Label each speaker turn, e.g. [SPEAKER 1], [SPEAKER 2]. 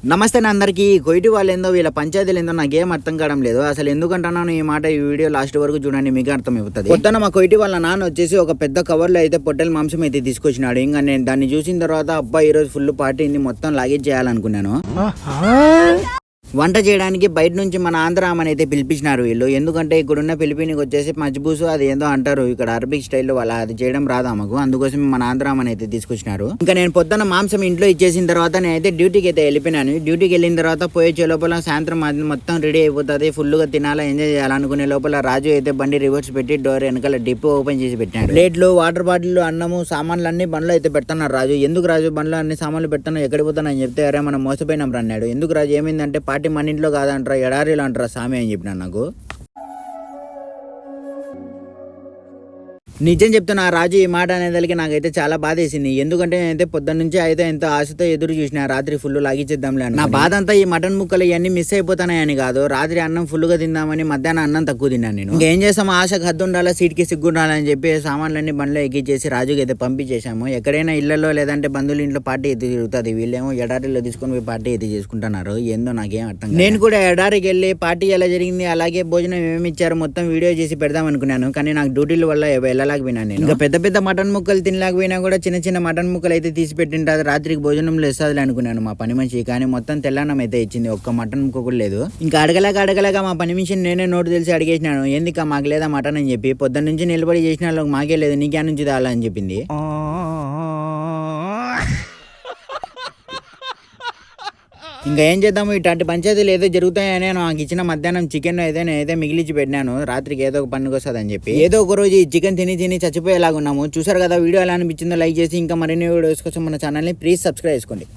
[SPEAKER 1] నమస్తే అందరికీ. కొయిటి వాళ్ళు ఏందో వీళ్ళ పంచాయతీలు ఏందో నాకేం అర్థం కావడం లేదు. అసలు ఎందుకంటున్నాను ఈ మాట, ఈ వీడియో లాస్ట్ వరకు చూడండి, మీకు అర్థమవుతుంది. పొద్దున మా కొయిటి వాళ్ళ నాన్న వచ్చేసి ఒక పెద్ద కవర్లో అయితే పొట్టెల మాంసం అయితే తీసుకొచ్చినాడు. ఇంకా నేను దాన్ని చూసిన తర్వాత అబ్బా ఈరోజు ఫుల్ పార్టీ మొత్తం లాగేజ్ చేయాలనుకున్నాను. వంట చేయడానికి బయట నుంచి మన ఆంధ్ర ఆమెను అయితే పిలిపించినారు వీళ్ళు. ఎందుకంటే ఇక్కడున్న పిలిపినికి వచ్చేసి మజ్బూసు అది ఏందో అంటారు ఇక్కడ అరబిక్ స్టైల్లో, వాళ్ళ అది చేయడం రాదు ఆమెకు. అందుకోసం మన ఆంధ్ర ఆమెను అయితే తీసుకొచ్చినారు. ఇంకా నేను పొద్దున్న మాంసం ఇంట్లో ఇచ్చేసిన తర్వాత నేనైతే డ్యూటీకి అయితే వెళ్ళిపోయినాను. డ్యూటీకి వెళ్ళిన తర్వాత పోయే లోపల సాయంత్రం మొత్తం రెడీ అయిపోతుంది, ఫుల్గా తినాలా ఎంజాయ్ చేయాలనుకునే లోపల రాజు అయితే బండి రివర్స్ పెట్టి డోర్ వెనకాల డిపో ఓపెన్ చేసి పెట్టాడు. ప్లేట్లు, వాటర్ బాటిల్, అన్నము, సామాన్లు అన్ని బండ్లో అయితే పెడుతున్నారు రాజు. ఎందుకు రాజు బండ్లో అన్ని సామాన్లు పెడతాను, ఎక్కడికి పోతాను అని చెప్తే అరే మనం మోసపోయినాం అన్నాడు. ఎందుకు రాజు ఏమైందంటే పార్టీ మన ఇంట్లో కాదంటారా, ఎడారిలో అంటారా సామి అని చెప్పినాను. నాకు నిజం చెప్తున్నా రాజు ఈ మాట అనేదానికి నాకైతే చాలా బాధ వేసింది. ఎందుకంటే నేనైతే పొద్దున్న నుంచి అయితే ఎంతో ఆశతో ఎదురు చూసిన రాత్రి ఫుల్ లాగిచ్చేద్దాంలే. నా బాధ అంతా ఈ మటన్ ముక్కలు ఇవన్నీ మిస్ అయిపోతానని కాదు, రాత్రి అన్నం ఫుల్గా తిందామని మధ్యాహ్నం అన్నం తక్కువ తిన్నాను నేను. ఇంకేం చేస్తాం, ఆశకు హద్దు ఉండాలా, సీట్కి సిగ్గు ఉండాలని చెప్పి సామాన్లన్నీ బండ్లో ఎక్కించేసి రాజుకి అయితే పంపించేసాము. ఎక్కడైనా ఇళ్లలో లేదంటే బంధువుల ఇంట్లో పార్టీ అయితే తిరుగుతుంది, వీళ్ళేమో ఎడారిలో తీసుకొని పోయి పార్టీ అయితే చేసుకుంటున్నారు. ఏందో నాకేం అర్థం. నేను కూడా ఎడారికి వెళ్ళి పార్టీ ఎలా జరిగింది, అలాగే భోజనం ఏమి ఇచ్చారు మొత్తం వీడియో చేసి పెడదాం అనుకున్నాను. కానీ నాకు డ్యూటీల వల్ల వెళ్ళలేకపోయినాను నేను. ఇంకా పెద్ద పెద్ద మటన్ ముక్కలు తినలేకపోయినా కూడా చిన్న చిన్న మటన్ ముక్కలు అయితే తీసి పెట్టింటారు, రాత్రికి భోజనంలో ఇస్తుంది అనుకున్నాను మా పని మనిషి. కానీ మొత్తం తెల్లన్నం అయితే ఇచ్చింది, ఒక్క మటన్ ముక్క కూడా లేదు. ఇంకా అడగలేక మా పని మనిషిని నేనే నోటు తెలిసి అడిగేసినాను, ఎందుకు మాకు లేదా మటన్ అని చెప్పి. పొద్దున్న నుంచి నిలబడి చేసిన వాళ్ళకి మాకే లేదు, నీకే నుంచి తాలా అని చెప్పింది. ఇంకా ఏం చేద్దాము, ఇట్లాంటి పంచాయతీలు ఏదో జరుగుతాయని నాకు ఇచ్చిన మధ్యాహ్నం చికెన్ అయితే మిగిలిచి పెట్టినాను, రాత్రికి ఏదో ఒక పనికి వస్తుంది అని చెప్పి. ఏదో ఒక రోజు ఈ చికెన్ తిని చచ్చిపోయేలాగా ఉన్నాము. చూసారు కదా, వీడియో ఎలా అనిపించిందో లైక్ చేసి ఇంకా మరిన్ని వీడియోస్ కోసం మన ఛానల్ని ప్లీజ్ సబ్స్క్రైబ్ చేసుకోండి.